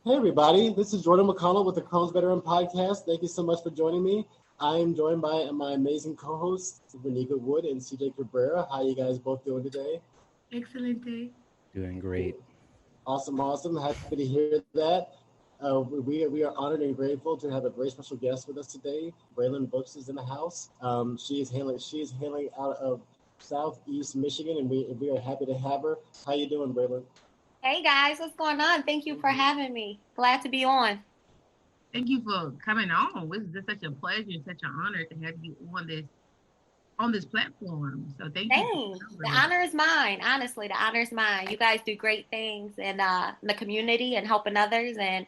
Hey everybody, this is Jordan McConnell with the Crohn's Veteran Podcast. Thank you so much for joining me. I am joined by my amazing co-hosts, Renika Wood and CJ Cabrera. How you guys both doing today? Excellent day. Doing great. Awesome, awesome. Happy to hear that. We are honored and grateful to have a very special guest with us today. Bralyn Brooks is in the house. She is hailing out of Southeast Michigan, and we are happy to have her. How you doing, Bralyn? Hey guys, what's going on? Thank you for having me. Glad to be on. Thank you for coming on. This is such a pleasure, such an honor to have you on this platform. So thank you. Thanks. The honor is mine. Honestly, the honor is mine. You guys do great things in the community and helping others, and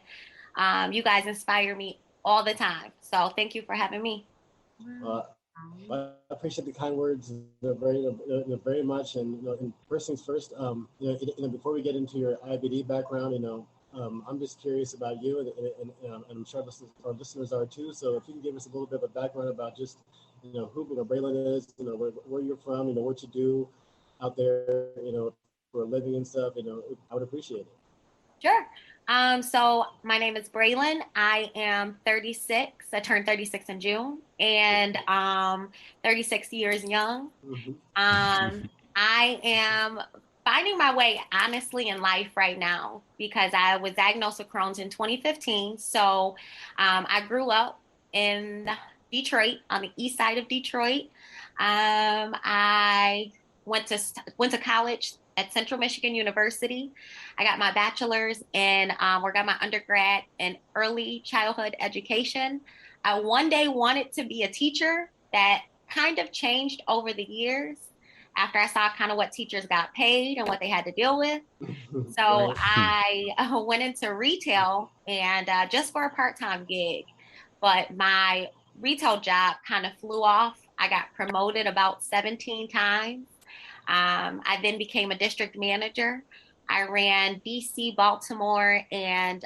you guys inspire me all the time. So thank you for having me. I appreciate the kind words very much. And, and first things first, before we get into your IBD background, I'm just curious about you, and I'm sure our listeners are too. So if you can give us a little bit of a background about just, who Bralyn is, where you're from, what you do out there, for a living and stuff, I would appreciate it. Sure. So my name is Bralyn. I am 36. I turned 36 in June, and 36 years young. Mm-hmm. I am finding my way honestly in life right now because I was diagnosed with Crohn's in 2015. So I grew up in Detroit, on the east side of Detroit. I went to college at Central Michigan University. I got my bachelor's and got my undergrad in early childhood education. I one day wanted to be a teacher. That kind of changed over the years after I saw kind of what teachers got paid and what they had to deal with. So I went into retail and just for a part-time gig, but my retail job kind of flew off. I got promoted about 17 times. I then became a district manager. I ran DC, Baltimore, and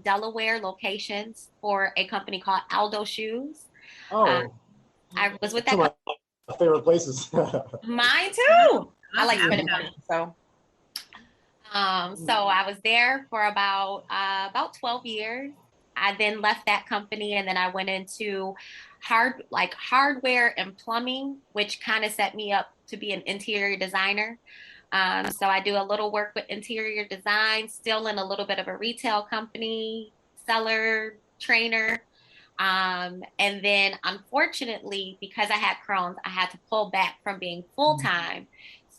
Delaware locations for a company called Aldo Shoes. I was with that. Some of my favorite places. Mine too. I like spending money. So I was there for about 12 years. I then left that company and then I went into hardware and plumbing, which kind of set me up to be an interior designer. So I do a little work with interior design, still in a little bit of a retail company, seller, trainer. And then unfortunately, because I had Crohn's, I had to pull back from being full-time.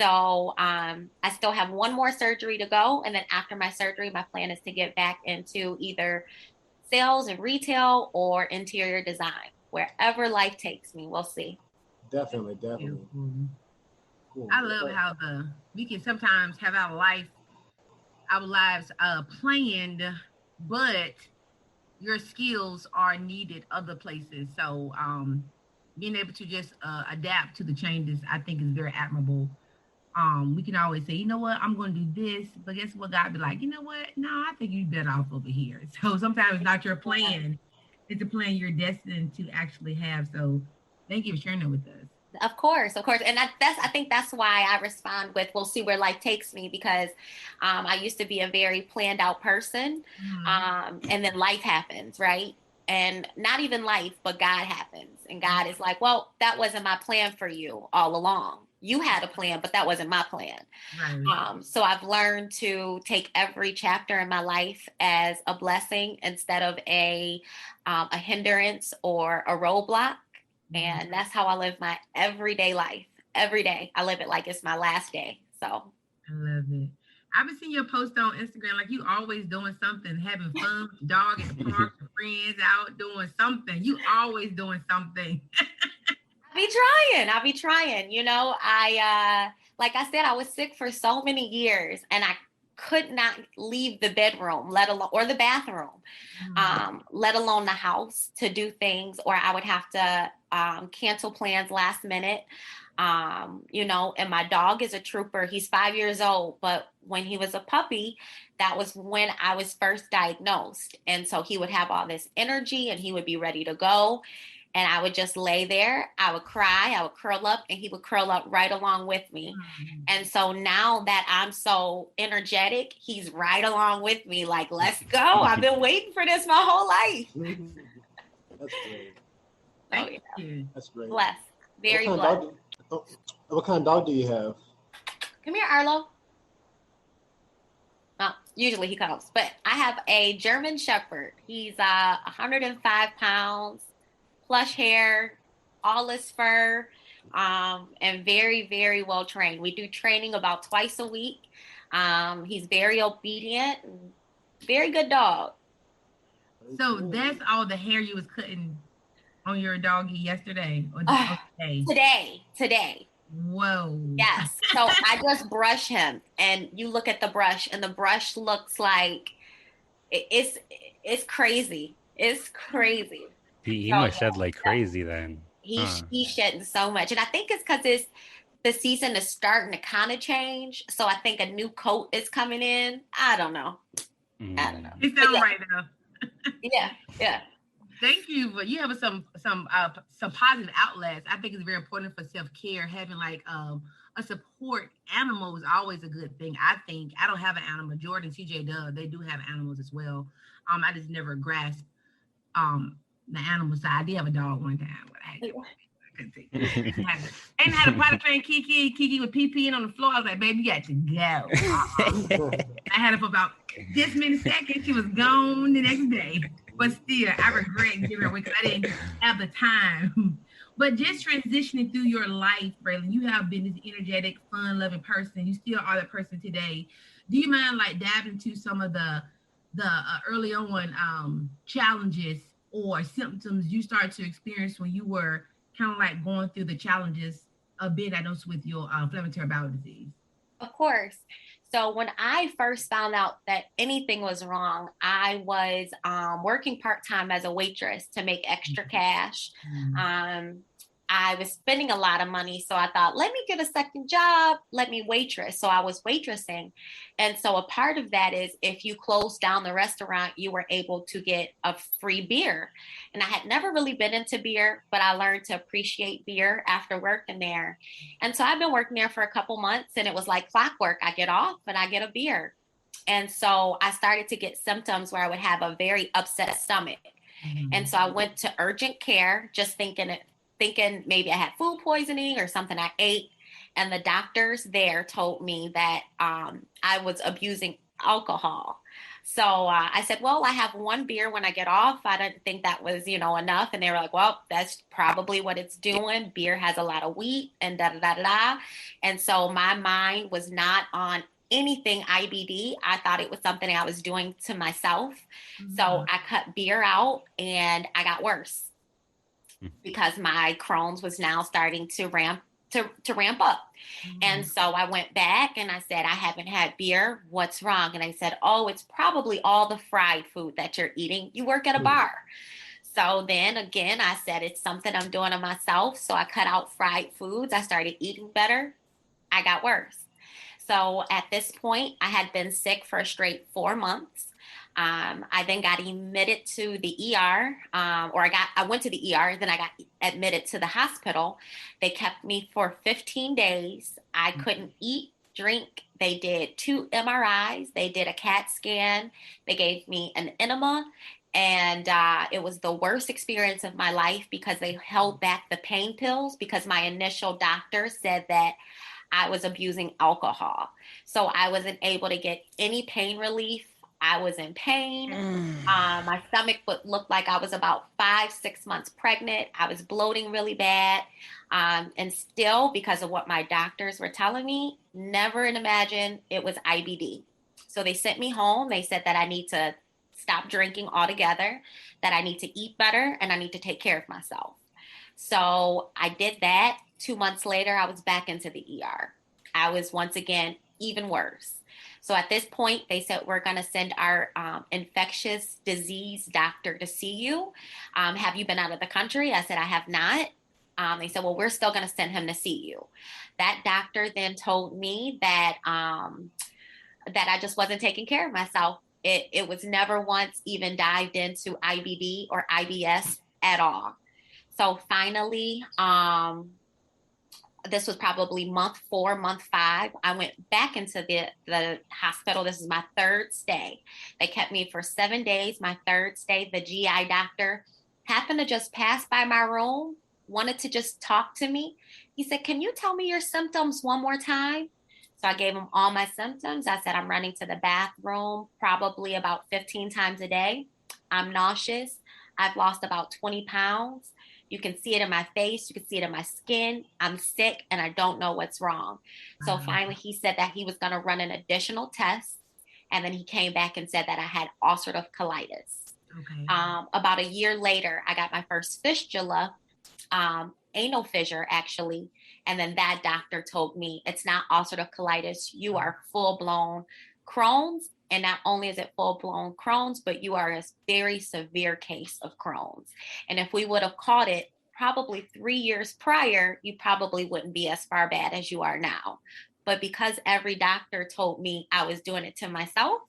So I still have one more surgery to go. And then after my surgery, my plan is to get back into either sales and retail or interior design. Wherever life takes me, we'll see. Definitely. Cool. I love how we can sometimes have our lives planned, but your skills are needed other places. So being able to just adapt to the changes, I think is very admirable. We can always say, you know what, I'm going to do this, but guess what? God be like, you know what? No, I think you're better off over here. So sometimes it's not your plan. It's a plan you're destined to actually have. So thank you for sharing that with us. Of course. And I think that's why I respond with, we'll see where life takes me, because I used to be a very planned out person. And then life happens, right? And not even life, but God happens. And God is like, well, that wasn't my plan for you all along. You had a plan, but that wasn't my plan. Right. So I've learned to take every chapter in my life as a blessing instead of a hindrance or a roadblock. And that's how I live my everyday life. Every day I live it like it's my last day. So I love it. I've been seeing your post on Instagram, like you always doing something, having fun with the dog at the park, your friends out doing something. You always doing something. I'll be trying. I like I said, I was sick for so many years and I could not leave the bedroom, let alone or the bathroom, let alone the house to do things, or I would have to cancel plans last minute. And my dog is a trooper. He's 5 years old, but when he was a puppy, that was when I was first diagnosed. And so he would have all this energy and he would be ready to go. and I would just lay there. I would cry, I would curl up, and he would curl up right along with me. And so now that I'm so energetic, he's right along with me. Like, let's go. I've been waiting for this my whole life. That's great. Thank you. That's great. Blessed. Very blessed. What kind of dog do you have? Come here, Arlo. Well, usually he comes, but I have a German Shepherd. He's 105 pounds, plush hair, all his fur, and very, very well trained. We do training about twice a week. He's very obedient, very good dog. So that's all the hair you was cutting on your doggy yesterday or Today. Whoa. Yes. So I just brush him, and you look at the brush, and the brush looks like it's crazy. It's crazy. He must shed like crazy then. He's shedding so much, and I think it's because the season is starting to kind of change. So I think a new coat is coming in. I don't know. It sounds right now. Yeah. Thank you, but you have some positive outlets. I think it's very important for self-care. Having like a support animal is always a good thing. I think I don't have an animal. Jordan, TJ does. They do have animals as well. I just never grasped the animal side. I did have a dog one time, but I couldn't take it. And had a potty train Kiki. Kiki would pee on the floor. I was like, baby, you got to go. I had her for about this many seconds. She was gone the next day. But still, I regret giving her away because I didn't have the time. But just transitioning through your life, Bralyn, you have been this energetic, fun-loving person. You still are that person today. Do you mind like diving into some of the early on challenges or symptoms you started to experience when you were kind of like going through the challenges a bit, I know, with your inflammatory bowel disease? Of course. So when I first found out that anything was wrong, I was working part-time as a waitress to make extra cash. I was spending a lot of money. So I thought, let me get a second job. Let me waitress. So I was waitressing. And so a part of that is if you closed down the restaurant, you were able to get a free beer. And I had never really been into beer, but I learned to appreciate beer after working there. And so I've been working there for a couple months, and it was like clockwork. I get off and I get a beer. And so I started to get symptoms where I would have a very upset stomach. And so I went to urgent care, just thinking maybe I had food poisoning or something I ate. And the doctors there told me that I was abusing alcohol. So I said, well, I have one beer when I get off. I didn't think that was, enough. And they were like, well, that's probably what it's doing. Beer has a lot of wheat and da-da-da-da-da. And so my mind was not on anything IBD. I thought it was something I was doing to myself. So I cut beer out and I got worse because my Crohn's was now starting to ramp up. And so I went back and I said, I haven't had beer. What's wrong? And I said, oh, it's probably all the fried food that you're eating. You work at a bar. So then again, I said, it's something I'm doing to myself. So I cut out fried foods. I started eating better. I got worse. So at this point, I had been sick for a straight 4 months. I then got admitted to the ER, I went to the ER, then I got admitted to the hospital. They kept me for 15 days. I couldn't eat, drink. They did 2 MRIs. They did a CAT scan. They gave me an enema. And it was the worst experience of my life because they held back the pain pills because my initial doctor said that I was abusing alcohol. So I wasn't able to get any pain relief. I was in pain. My stomach would look like I was about 5-6 months pregnant. I was bloating really bad. And still, because of what my doctors were telling me, never imagined it was IBD. So they sent me home. They said that I need to stop drinking altogether, that I need to eat better, and I need to take care of myself. So I did that. 2 months later, I was back into the ER. I was once again even worse. So at this point, they said, we're going to send our infectious disease doctor to see you. Have you been out of the country? I said, I have not. They said, well, we're still going to send him to see you. That doctor then told me that I just wasn't taking care of myself. It was never once even dived into IBD or IBS at all. So finally, this was probably month 4, month 5. I went back into the hospital. This is my 3rd stay. They kept me for 7 days. My 3rd stay, the GI doctor happened to just pass by my room, wanted to just talk to me. He said, "Can you tell me your symptoms one more time?" So I gave him all my symptoms. I said, "I'm running to the bathroom probably about 15 times a day. I'm nauseous. I've lost about 20 pounds. You can see it in my face. You can see it in my skin. I'm sick and I don't know what's wrong." So finally, he said that he was going to run an additional test. And then he came back and said that I had ulcerative colitis. Okay. About a year later, I got my first fistula, anal fissure, actually. And then that doctor told me, "It's not ulcerative colitis. You are full-blown Crohn's. And not only is it full-blown Crohn's, but you are a very severe case of Crohn's. And if we would have caught it probably 3 years prior, you probably wouldn't be as far bad as you are now. But because every doctor told me I was doing it to myself,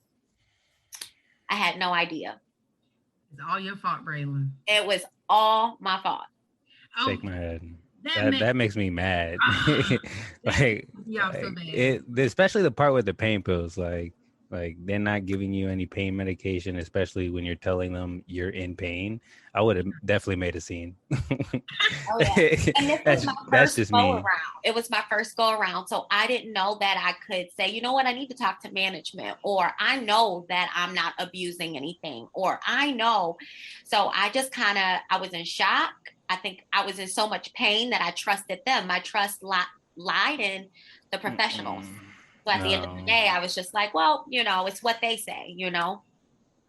I had no idea. It's all your fault, Bralyn. It was all my fault. Shake my head. That makes me mad. Like, so bad. Especially the part with the pain pills, like they're not giving you any pain medication, especially when you're telling them you're in pain. I would have definitely made a scene. Oh, yeah. And this was my first go around. It was my first go around. So I didn't know that I could say, "You know what, I need to talk to management," or "I know that I'm not abusing anything," or "I know." So I just I was in shock. I think I was in so much pain that I trusted them. My trust lied in the professionals. So at the end of the day, I was just like, well, it's what they say,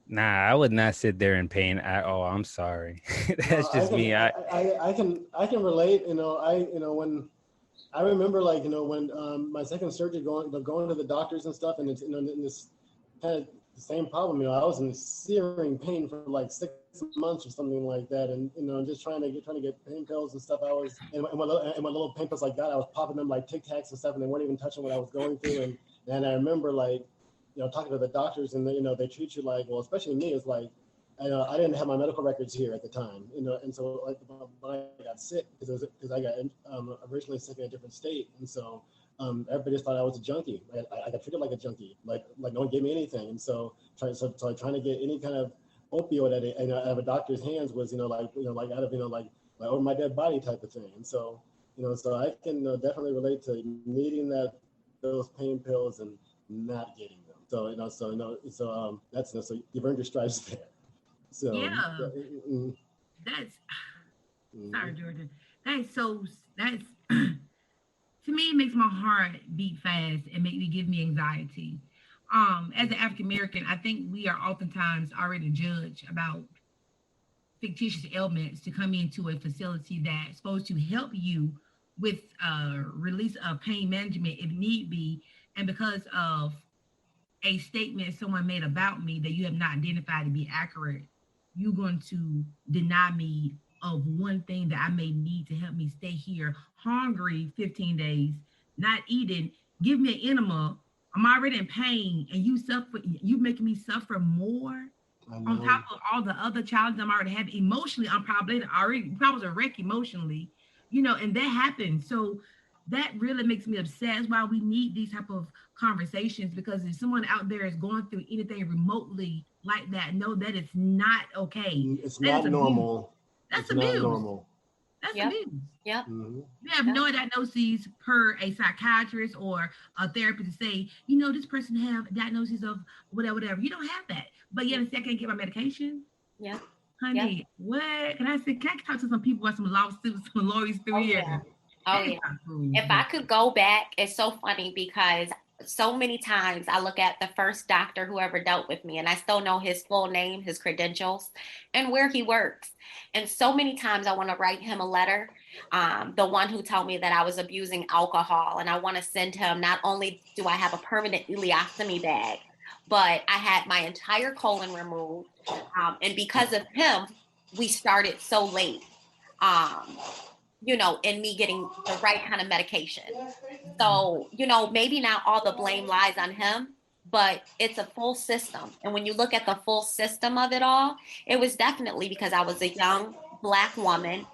Nah, I would not sit there in pain at all. I'm sorry. That's just me. I can relate. When I remember, when my second surgery, going to the doctors and stuff, and it's in this kind of the same problem. I was in searing pain for like 6 months or something like that, and just trying to get pain pills and stuff. I was and my little pain pills like that. I was popping them like Tic Tacs and stuff, and they weren't even touching what I was going through. And I remember talking to the doctors, and they treat you like, well, especially me, it's like I didn't have my medical records here at the time, and so like when I got sick because I got originally sick in a different state, and so. Everybody just thought I was a junkie. I got treated like a junkie, like no one gave me anything, and so trying to get any kind of opioid out of a doctor's hands was like out of like over my dead body type of thing. And so so I can definitely relate to needing those pain pills and not getting them. So that's so you've earned your stripes there. So yeah, that's sorry, Jordan. That's to me, it makes my heart beat fast and give me anxiety. As an African American, I think we are oftentimes already judged about fictitious ailments to come into a facility that's supposed to help you with release of pain management if need be, and because of a statement someone made about me that you have not identified to be accurate, you're going to deny me of one thing that I may need to help me stay here hungry 15 days, not eating. Give me an enema. I'm already in pain, and you making me suffer more on top of all the other challenges I'm already having. Emotionally, I'm probably a wreck emotionally, and that happens. So that really makes me upset. That's why we need these type of conversations, because if someone out there is going through anything remotely like that, know that it's not okay. It's not normal. That's abuse. Not normal. That's abuse. Yeah. Mm-hmm. You have no diagnoses per a psychiatrist or a therapist to say, this person have diagnoses of whatever. You don't have that. But yet, I can't get my medication. Yeah. Honey, what? Can I talk to some people about some lawsuits, some lawyers through here? Yeah. Oh, yeah. If I could go back, it's so funny because so many times I look at the first doctor who ever dealt with me, and I still know his full name, his credentials, and where he works. And so many times I want to write him a letter, the one who told me that I was abusing alcohol, and I want to send him, not only do I have a permanent ileostomy bag, but I had my entire colon removed. And because of him, we started so late. In me getting the right kind of medication. So, maybe not all the blame lies on him, but it's a full system. And when you look at the full system of it all, it was definitely because I was a young Black woman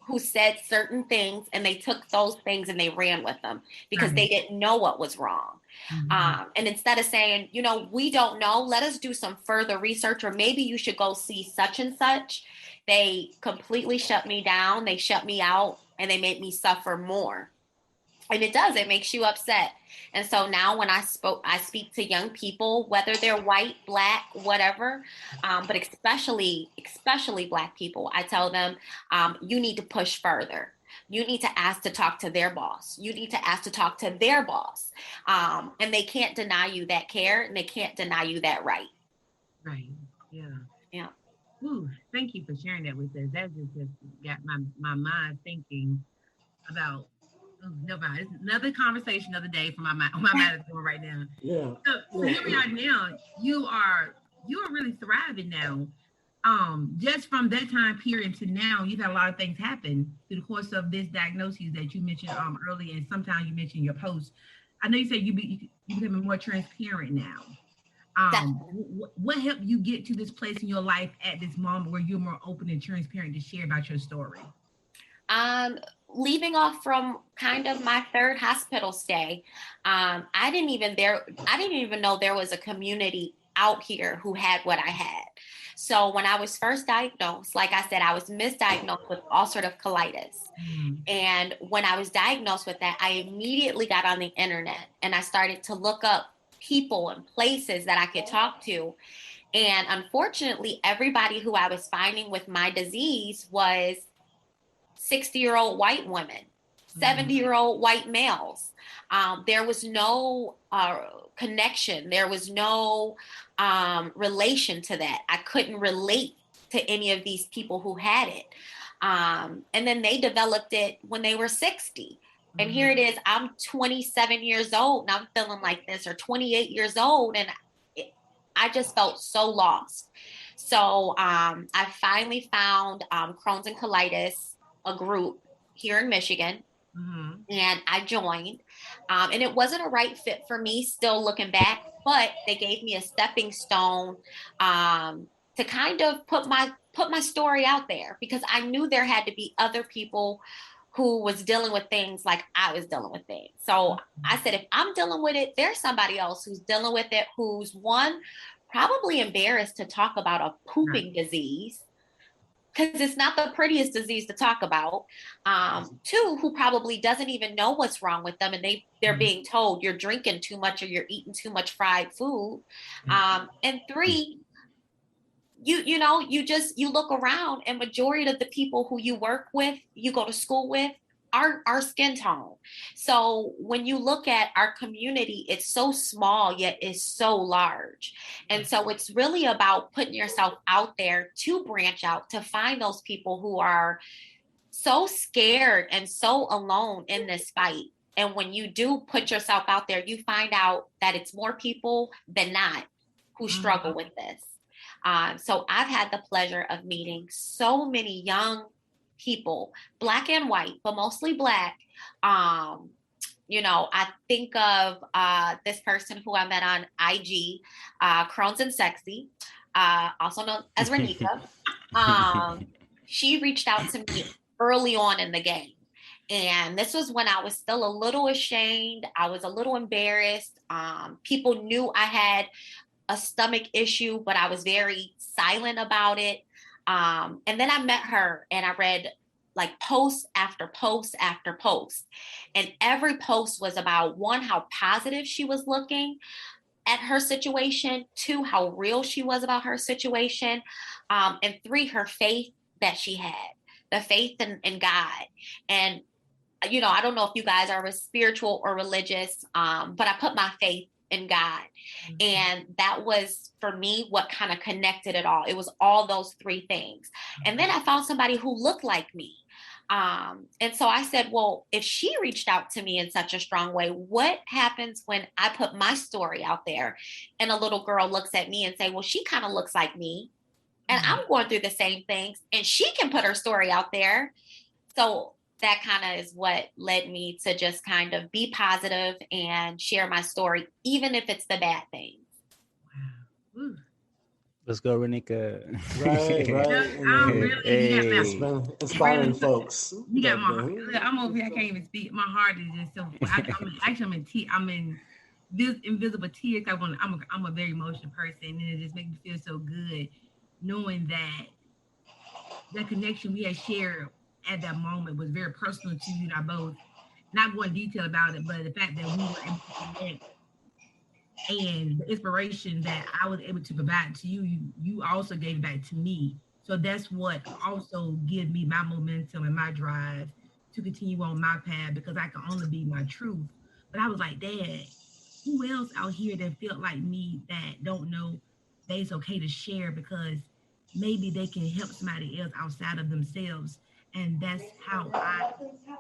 who said certain things, and they took those things and they ran with them because they didn't know what was wrong. And instead of saying, you know, we don't know, let us do some further research, or maybe you should go see such and such, they completely shut me down. They shut me out, and they made me suffer more. And it makes you upset. And so now when I speak to young people, whether they're white, black, whatever, but especially black people, I tell them, you need to push further. You need to ask to talk to their boss. You need to ask to talk to their boss. And they can't deny you that care, and they can't deny you that right. Right. Yeah. Yeah. Ooh, thank you for sharing that with us. That just got my mind thinking about nobody. It's another conversation of the day for my mind. My mind is going right now. Yeah. So here we are now. You are really thriving now. Just from that time period to now, you've had a lot of things happen through the course of this diagnosis that you mentioned earlier, and sometimes you mentioned your post. I know you said you becoming more transparent now. What helped you get to this place in your life at this moment where you're more open and transparent to share about your story? Leaving off from kind of my third hospital stay, I didn't even know there was a community out here who had what I had. So when I was first diagnosed, like I said, I was misdiagnosed with ulcerative colitis. And when I was diagnosed with that, I immediately got on the internet and I started to look up people and places that I could talk to. And unfortunately, everybody who I was finding with my disease was 60-year-old white women, 70-year-old white males. There was no connection. There was no relation to that. I couldn't relate to any of these people who had it. And then they developed it when they were 60. And here it is, I'm 27 years old and I'm feeling like this, or 28 years old. And I just felt so lost. So I finally found Crohn's and Colitis, a group here in Michigan. And I joined. And it wasn't a right fit for me, still looking back, but they gave me a stepping stone to kind of put my story out there, because I knew there had to be other people who was dealing with things like I was dealing with things. So I said, if I'm dealing with it, there's somebody else who's dealing with it, who's one, probably embarrassed to talk about a pooping disease, because it's not the prettiest disease to talk about. Two, who probably doesn't even know what's wrong with them, and they're being told you're drinking too much or you're eating too much fried food. And three, you look around, and majority of the people who you work with, you go to school with, are skin tone. So when you look at our community, it's so small, yet it's so large. And so it's really about putting yourself out there to branch out, to find those people who are so scared and so alone in this fight. And when you do put yourself out there, you find out that it's more people than not who struggle with this. So I've had the pleasure of meeting so many young people, black and white, but mostly black. I think of this person who I met on IG, Crohn's and Sexy, also known as Renika. She reached out to me early on in the game. And this was when I was still a little ashamed. I was a little embarrassed. People knew I had a stomach issue, but I was very silent about it. And then I met her and I read like post after post after post. And every post was about, one, how positive she was looking at her situation, two, how real she was about her situation, and three, her faith that she had, the faith in God. And, I don't know if you guys are spiritual or religious, but I put my faith in God. And that was, for me, what kind of connected it all. It was all those three things. And then I found somebody who looked like me. And so I said, well, if she reached out to me in such a strong way, what happens when I put my story out there and a little girl looks at me and say, well, she kind of looks like me and I'm going through the same things, and she can put her story out there. So that kind of is what led me to just kind of be positive and share my story, even if it's the bad things. Wow. Let's go, Renika. Right. I'm really, you got It's my, been inspiring folks. you got my, I'm over here, I can't even speak. My heart is just so, I'm in tears. I'm in this invisible tears. I'm a very emotional person, and it just makes me feel so good knowing that connection we had shared at that moment was very personal to you and I both. Not going detail about it, but the fact that we were able to connect and the inspiration that I was able to provide to you, you also gave back to me. So that's what also gives me my momentum and my drive to continue on my path because I can only be my truth. But I was like, Dad, who else out here that felt like me that don't know that it's okay to share because maybe they can help somebody else outside of themselves. And that's how I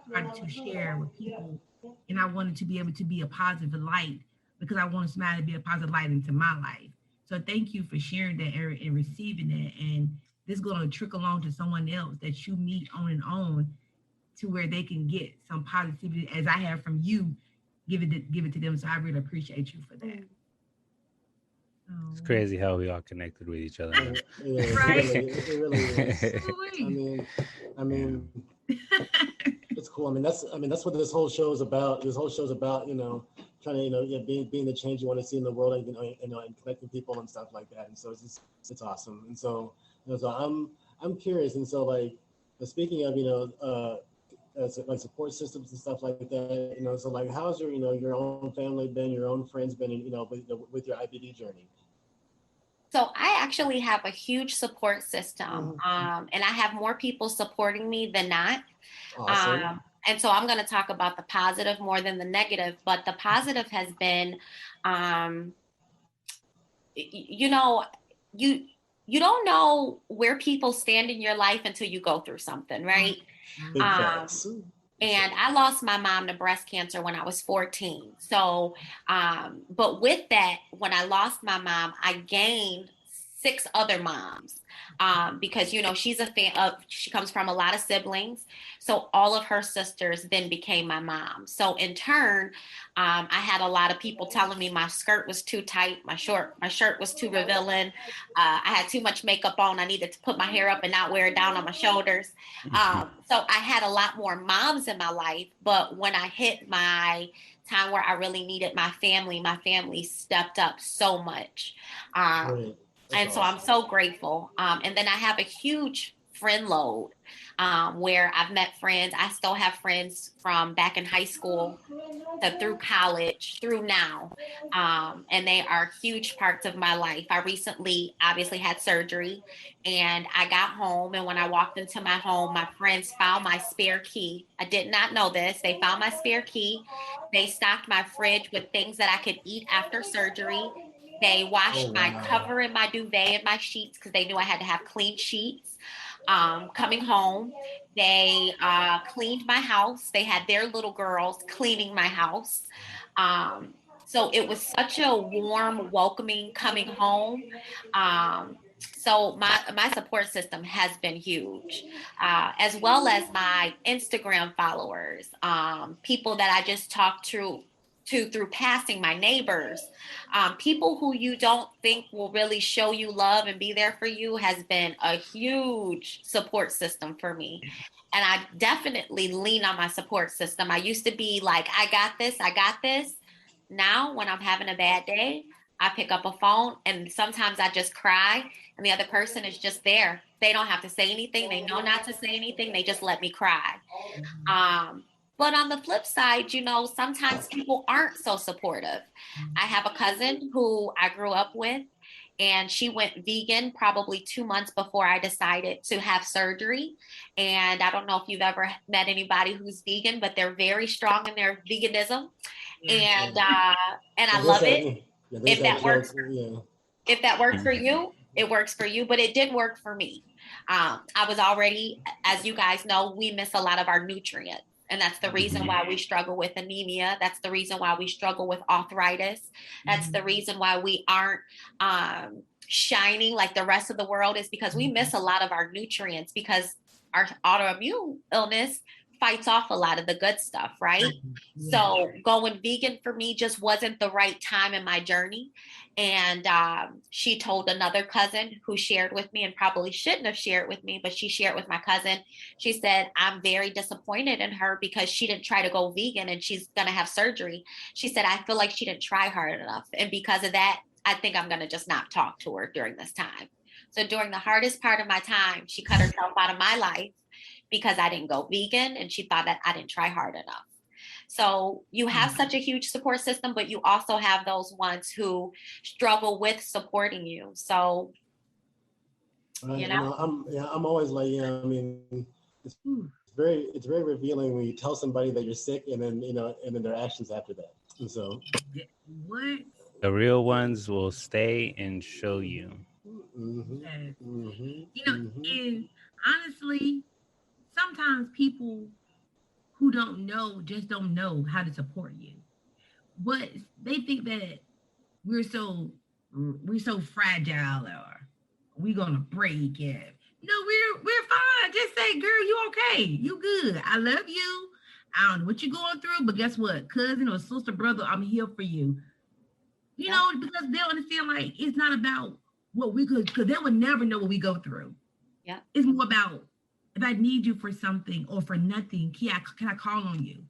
started to share with people. And I wanted to be able to be a positive light because I wanted somebody to be a positive light into my life. So thank you for sharing that, Eric, and receiving that. And this is going to trickle on to someone else that you meet on to where they can get some positivity as I have from you. Give it to them. So I really appreciate you for that. It's crazy how we all connected with each other. Right? It really is. I mean, it's cool. I mean, that's what this whole show is about. This whole show is about, trying to, being the change you want to see in the world, and and connecting people and stuff like that. And so it's awesome. And so, so I'm curious. And so, like, speaking of, like support systems and stuff like that, so like, how's your own family been, your own friends been, with your IBD journey? So I actually have a huge support system, and I have more people supporting me than not. Awesome. And so I'm going to talk about the positive more than the negative, but the positive has been, you don't know where people stand in your life until you go through something, right? Big facts. And I lost my mom to breast cancer when I was 14. So, but with that, when I lost my mom, I gained 6 other moms because, she's she comes from a lot of siblings. So all of her sisters then became my mom. So in turn, I had a lot of people telling me my skirt was too tight, my shirt was too revealing. I had too much makeup on. I needed to put my hair up and not wear it down on my shoulders. So I had a lot more moms in my life. But when I hit my time where I really needed my family stepped up so much. And so I'm so grateful. And then I have a huge friend load where I've met friends. I still have friends from back in high school through college, through now. And they are huge parts of my life. I recently obviously had surgery and I got home. And when I walked into my home, my friends found my spare key. I did not know this. They found my spare key. They stocked my fridge with things that I could eat after surgery. They washed my cover and my duvet and my sheets because they knew I had to have clean sheets. Coming home, they cleaned my house. They had their little girls cleaning my house. So it was such a warm, welcoming coming home. So my support system has been huge, as well as my Instagram followers, people that I just talked to through passing, my neighbors, people who you don't think will really show you love and be there for you has been a huge support system for me. And I definitely lean on my support system. I used to be like, I got this. Now, when I'm having a bad day, I pick up a phone and sometimes I just cry and the other person is just there. They don't have to say anything. They know not to say anything. They just let me cry. But on the flip side, sometimes people aren't so supportive. I have a cousin who I grew up with, and she went vegan probably 2 months before I decided to have surgery. And I don't know if you've ever met anybody who's vegan, but they're very strong in their veganism. And I love it. If that works for you, it works for you, but it didn't work for me. I was already, as you guys know, we miss a lot of our nutrients. And that's the reason why we struggle with anemia. That's the reason why we struggle with arthritis. That's the reason why we aren't shining like the rest of the world, is because we miss a lot of our nutrients, because our autoimmune illness fights off a lot of the good stuff, right? Yeah. So going vegan for me just wasn't the right time in my journey. And she told another cousin who shared with me, and probably shouldn't have shared with me, but she shared with my cousin. She said, I'm very disappointed in her because she didn't try to go vegan and she's going to have surgery. She said, I feel like she didn't try hard enough. And because of that, I think I'm going to just not talk to her during this time. So during the hardest part of my time, she cut herself out of my life because I didn't go vegan, and she thought that I didn't try hard enough. So you have such a huge support system, but you also have those ones who struggle with supporting you. So, I'm always like, I mean, it's very revealing when you tell somebody that you're sick, and then and then their actions after that. And so, what? The real ones will stay and show you. And honestly, sometimes people who don't know just don't know how to support you. But they think that we're so fragile, or we're gonna break it. No, we're fine. Just say, girl, you okay. You good. I love you. I don't know what you're going through, but guess what? Cousin or sister, brother, I'm here for you. You know, because they'll understand, like, it's not about what we could, because they would never know what we go through. Yeah. It's more about, if I need you for something or for nothing, can I call on you?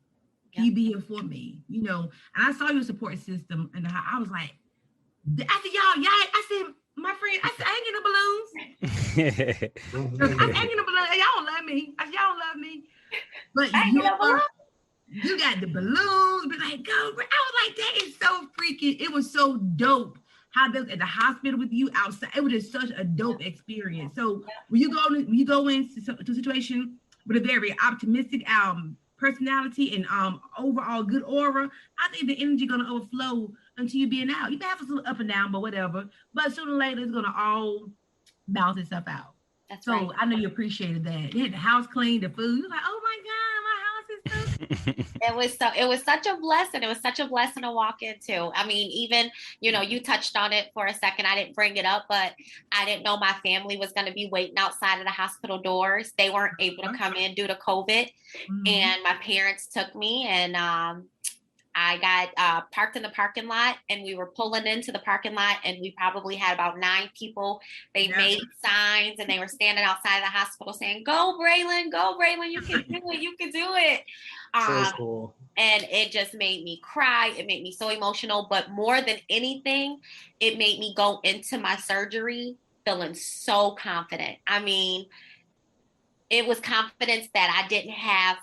Can you be here for me? And I saw your support system, and I was like, I said, y'all, I said, my friend, I said, I ain't getting no balloons. I ain't getting no balloons. Y'all don't love me. I said, y'all don't love me. But you got the balloons, but like, go. I was like, that is so freaking, it was so dope. How they was at the hospital with you outside. It was just such a dope experience. So when you go into a situation with a very optimistic personality and overall good aura, I think the energy gonna overflow until you being out. You may have a little up and down, but whatever. But sooner or later, it's gonna all balance itself out. That's so right. I know you appreciated that. You had the house clean, the food. You're like, oh my God, my house is so It was such a blessing. It was such a blessing to walk into. I mean, even, you touched on it for a second. I didn't bring it up, but I didn't know my family was going to be waiting outside of the hospital doors. They weren't able to come in due to COVID. And my parents took me, and I got parked in the parking lot, and we were pulling into the parking lot, and we probably had about 9 people. They made signs, and they were standing outside the hospital saying, go Bralyn, you can do it, you can do it. So cool. And it just made me cry. It made me so emotional, but more than anything, it made me go into my surgery feeling so confident. I mean, it was confidence that I didn't have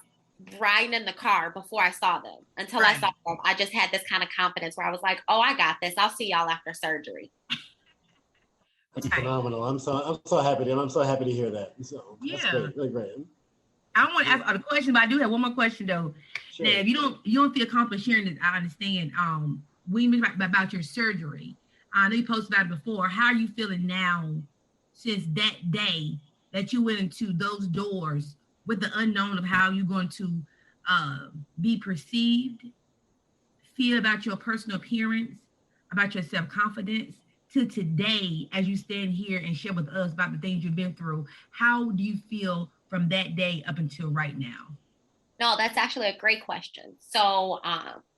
riding in the car before I saw them. Until I saw them, I just had this kind of confidence where I was like, oh, I got this. I'll see y'all after surgery. That's phenomenal. I'm so happy. I'm so happy to hear that. So that's great. Really great. I don't want to ask other questions, but I do have one more question though. Sure. Now, if you don't feel comfortable sharing it, I understand. When you mentioned about your surgery, I know you posted about it before. How are you feeling now since that day that you went into those doors with the unknown of how you're going to be perceived, feel about your personal appearance, about your self-confidence, to today, as you stand here and share with us about the things you've been through? How do you feel from that day up until right now? No, that's actually a great question. So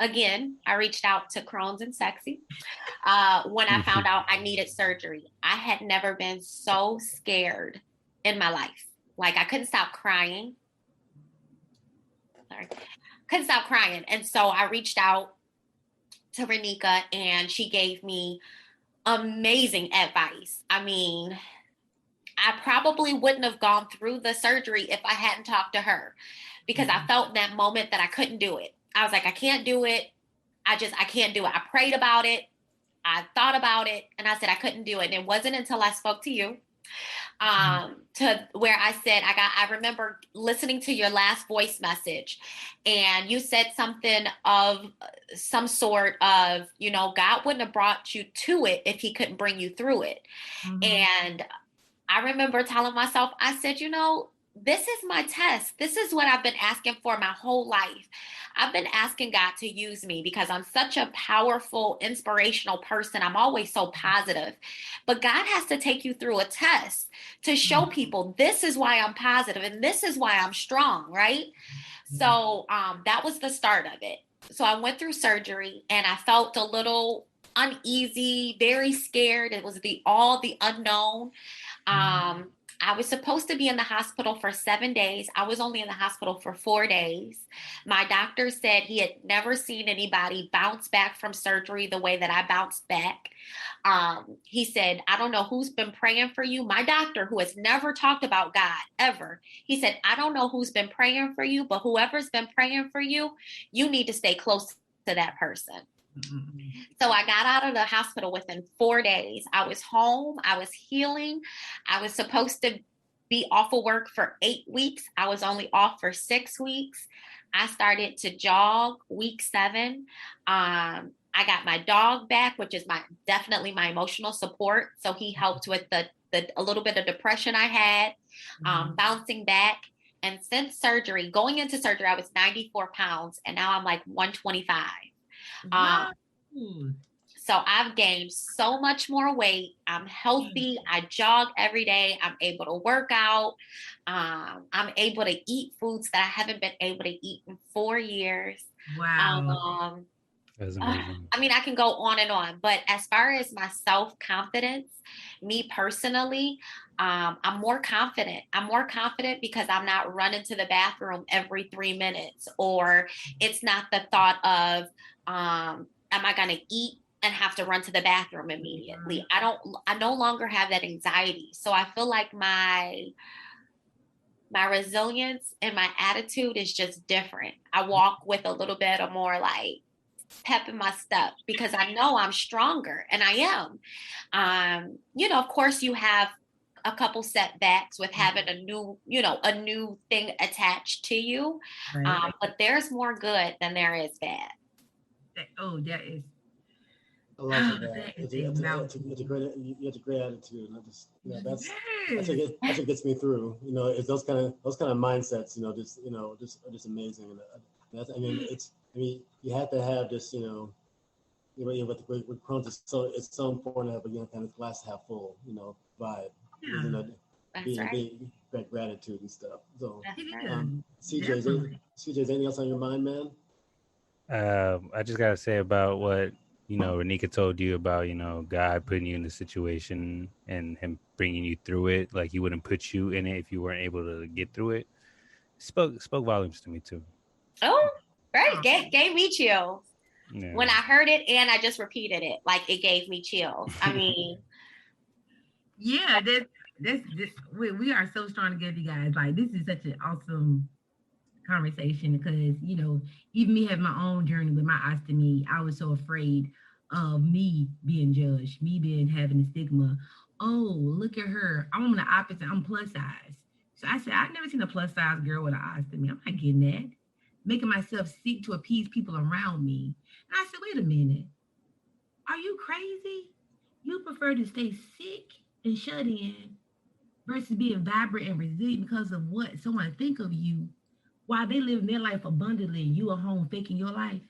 again, I reached out to Crohn's and Sexy when I found out I needed surgery. I had never been so scared in my life. Like, I couldn't stop crying. And so I reached out to Renika, and she gave me amazing advice. I mean, I probably wouldn't have gone through the surgery if I hadn't talked to her, because I felt in that moment that I couldn't do it. I was like, I can't do it. I can't do it. I prayed about it. I thought about it, and I said I couldn't do it. And it wasn't until I spoke to you to where I said, I remember listening to your last voice message, and you said something of some sort of, God wouldn't have brought you to it if he couldn't bring you through it. And I remember telling myself, I said, this is my test. This is what I've been asking for my whole life. I've been asking God to use me because I'm such a powerful, inspirational person. I'm always so positive. But God has to take you through a test to show people this is why I'm positive and this is why I'm strong, right? So that was the start of it. So I went through surgery and I felt a little uneasy, very scared. It was all the unknown. I was supposed to be in the hospital for 7 days. I was only in the hospital for 4 days. My doctor said he had never seen anybody bounce back from surgery the way that I bounced back. He said, I don't know who's been praying for you. My doctor, who has never talked about God ever, he said, I don't know who's been praying for you, but whoever's been praying for you, you need to stay close to that person. So I got out of the hospital within 4 days. I was home. I was healing. I was supposed to be off of work for 8 weeks. I was only off for 6 weeks. I started to jog week 7. I got my dog back, which is definitely my emotional support. So he helped with a little bit of depression I had, bouncing back. And since surgery, going into surgery, I was 94 pounds, and now I'm like 125. So I've gained so much more weight. I'm healthy. I jog every day. I'm able to work out. I'm able to eat foods that I haven't been able to eat in 4 years. Wow. That's amazing. I mean, I can go on and on, but as far as my self-confidence, me personally, I'm more confident. I'm more confident because I'm not running to the bathroom every 3 minutes, or it's not the thought of, am I going to eat and have to run to the bathroom immediately? I no longer have that anxiety. So I feel like my resilience and my attitude is just different. I walk with a little bit of more like pep in my step because I know I'm stronger, and I am. Of course you have a couple setbacks with having a new thing attached to you. Right. But there's more good than there is bad. That is. I love that. It's a great attitude. That's what gets me through. It's those kind of mindsets. Just amazing. And you have to have this. With Crohn's, it's so important to have a kind of glass half full. Vibe. Yeah. That's right. Gratitude and stuff. So, right. CJ, anything else on your mind, man? I just gotta say about what Renika told you about God putting you in the situation and him bringing you through it. Like he wouldn't put you in it if you weren't able to get through it. Spoke volumes to me too. Oh, right. Gave me chills. Yeah. When I heard it and I just repeated it, like it gave me chills. I mean, yeah, we are so strong together, you guys. Like this is such an awesome conversation because even me having my own journey with my ostomy, I was so afraid of me being judged, having the stigma. Oh, look at her, I'm the opposite, I'm plus size. So I said, I've never seen a plus size girl with an ostomy. I'm not getting that. Making myself seek to appease people around me. And I said, wait a minute, are you crazy? You prefer to stay sick and shut in versus being vibrant and resilient because of what someone think of you while they live their life abundantly and you are home faking your life.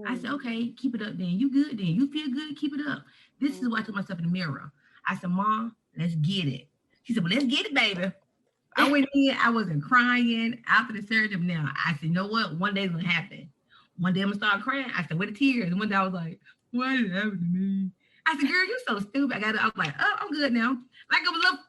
I said, okay, keep it up then. You good then. You feel good, keep it up. This is what I told myself in the mirror. I said, Mom, let's get it. She said, well, let's get it, baby. I went in, I wasn't crying after the surgery. Now, I said, you know what? One day it's going to happen. One day I'm going to start crying. I said, where the tears? And one day I was like, what is happening to me? I said, girl, you're so stupid. I was like, oh, I'm good now. Like a little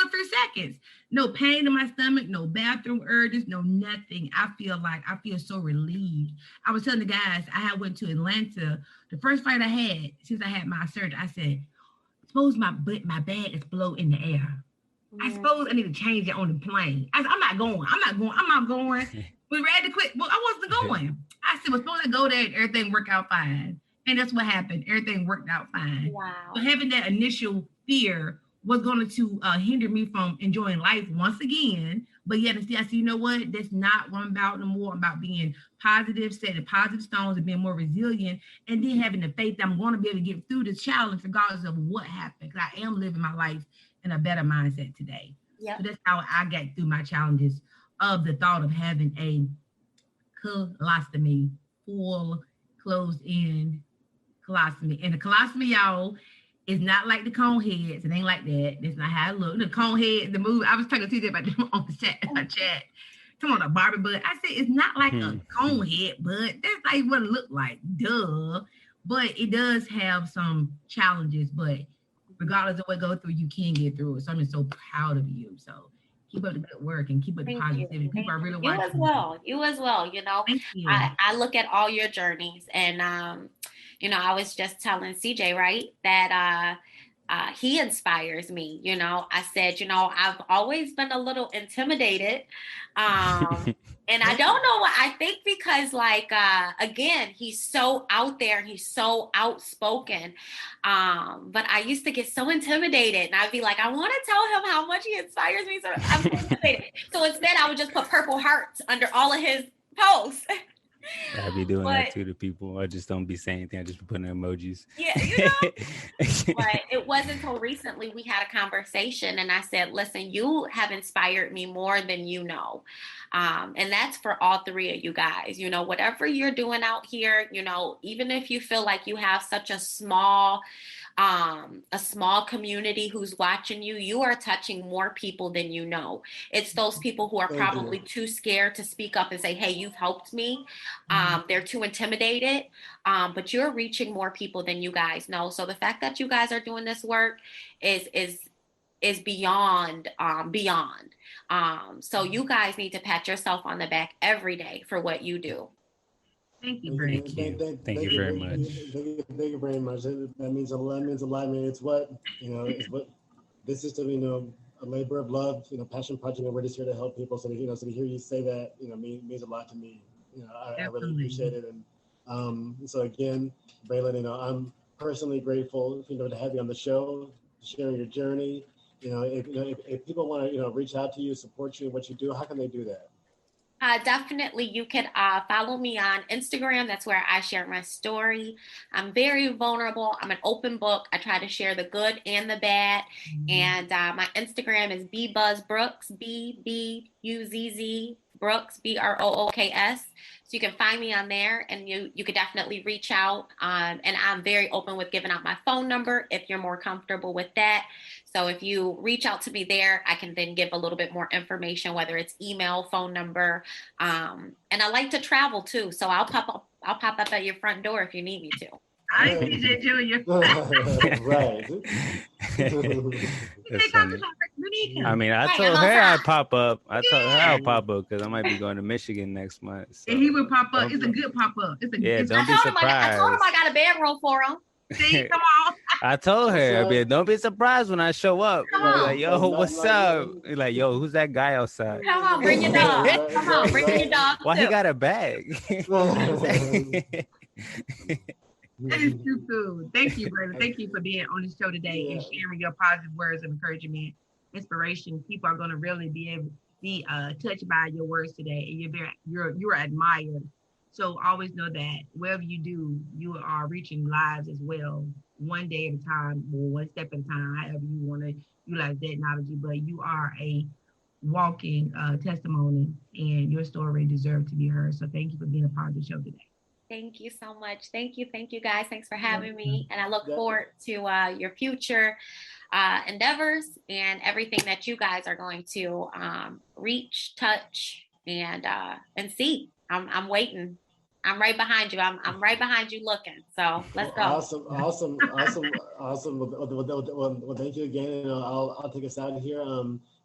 few seconds. No pain in my stomach, no bathroom urges, no nothing. I feel so relieved. I was telling the guys, I went to Atlanta. The first flight I had since I had my surgery, I said, suppose my bag is below in the air. I suppose I need to change it on the plane. I said, I'm not going. We ready to quit. Well, I wasn't going. I said, well, suppose I go there and everything work out fine. And that's what happened. Everything worked out fine. Wow. So having that initial fear was going to hinder me from enjoying life once again. But yet, I said, you know what? That's not what I'm about no more. I'm about being positive, setting positive stones and being more resilient. And then having the faith that I'm going to be able to get through this challenge regardless of what happened. Because I am living my life in a better mindset today. Yep. So that's how I got through my challenges of the thought of having a colostomy, full closed-in colostomy. And the colostomy, y'all, is not like the cone heads. It ain't like that. That's not how it look. The cone head, the move. I was talking to you about them on the chat. come on, a Barbie butt. I said, it's not like a cone head butt. That's like what it looked like. Duh. But it does have some challenges, but regardless of what go through, you can get through it. So I'm just so proud of you. So keep up the good work and keep up the positivity. People are really watching. You as well. You know, thank you. I look at all your journeys, and you know, I was just telling CJ, right, that he inspires me. You know, I said, you know, I've always been a little intimidated. And I don't know what I think, because like, again, he's so out there and he's so outspoken. But I used to get so intimidated, and I'd be like, I want to tell him how much he inspires me. So I'm so intimidated. So instead I would just put purple hearts under all of his posts. I be doing that too to people. I just don't be saying anything. I just be putting emojis. Yeah, you know. But it wasn't until recently we had a conversation, and I said, listen, you have inspired me more than you know. And that's for all three of you guys. You know, whatever you're doing out here, you know, even if you feel like you have such a small community who's watching you, you are touching more people than you know. It's those people who are probably too scared to speak up and say, hey, you've helped me. They're too intimidated, but you're reaching more people than you guys know. So the fact that you guys are doing this work is beyond. So you guys need to pat yourself on the back every day for what you do. Thank you, Thank you very much. Thank you very much. That means a lot. I mean, it's what, you know, it's what this system, you know, a labor of love, you know, passion project, and we're just here to help people. So, you know, so to hear you say that, you know, means a lot to me. You know, I really appreciate it. And so again, Bralyn, you know, I'm personally grateful, you know, to have you on the show, sharing your journey. You know, if people want to, you know, reach out to you, support you in what you do, how can they do that? Definitely, you can follow me on Instagram. That's where I share my story. I'm very vulnerable. I'm an open book. I try to share the good and the bad. And my Instagram is bbuzzbrooks, BBUZZ Brooks, BROOKS. So you can find me on there, and you could definitely reach out. And I'm very open with giving out my phone number if you're more comfortable with that. So if you reach out to me there, I can then give a little bit more information, whether it's email, phone number. And I like to travel too. So I'll pop up at your front door if you need me to. I see that, Junior. Right. That's funny. I mean, I told her I'd pop up. I told her I'll pop up because I might be going to Michigan next month. So. And he would pop up. It's a good pop up. Don't be surprised. I told him I got a bedroom for him. See, come on. I told her, don't be surprised when I show up. Like, yo, what's up? Like, yo, who's that guy outside? Come on, bring your dog. Come on, bring your dog. Why he got a bag? That is too cool. Thank you, brother. Thank you for being on the show today and sharing your positive words of encouragement, inspiration. People are going to really be touched by your words today, and you're admired. So always know that whatever you do, you are reaching lives as well, one day at a time, or one step at a time, however you want to utilize that knowledge. But you are a walking testimony, and your story deserves to be heard. So thank you for being a part of the show today. Thank you so much. Thank you guys. Thanks for having me. And I look forward to your future endeavors and everything that you guys are going to reach, touch, and see. I'm waiting. I'm right behind you. I'm right behind you looking. So let's go. Awesome. Well, thank you again. You know, I'll take us out of here.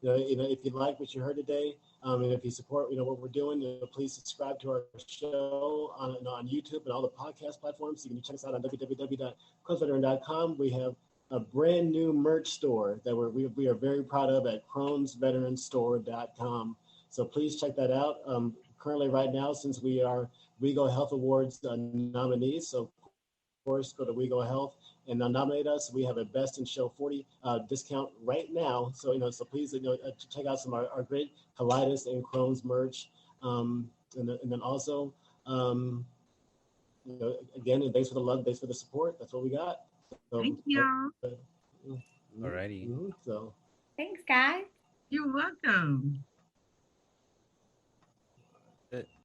You know, if you like what you heard today, and if you support, you know, what we're doing, you know, please subscribe to our show on YouTube and all the podcast platforms. You can check us out on www.cronesveteran.com. We have a brand new merch store that we are very proud of at cronesveteranstore.com. So please check that out. Currently, right now, since we are WeGo Health Awards nominees, so of course go to WeGo Health and nominate us. We have a Best in Show 40 discount right now. So, you know, so please, you know, check out some of our great colitis and Crohn's merch. And then also, you know, again, and thanks for the love, thanks for the support. That's what we got. So, thank you. Alrighty. So thanks, guys. You're welcome.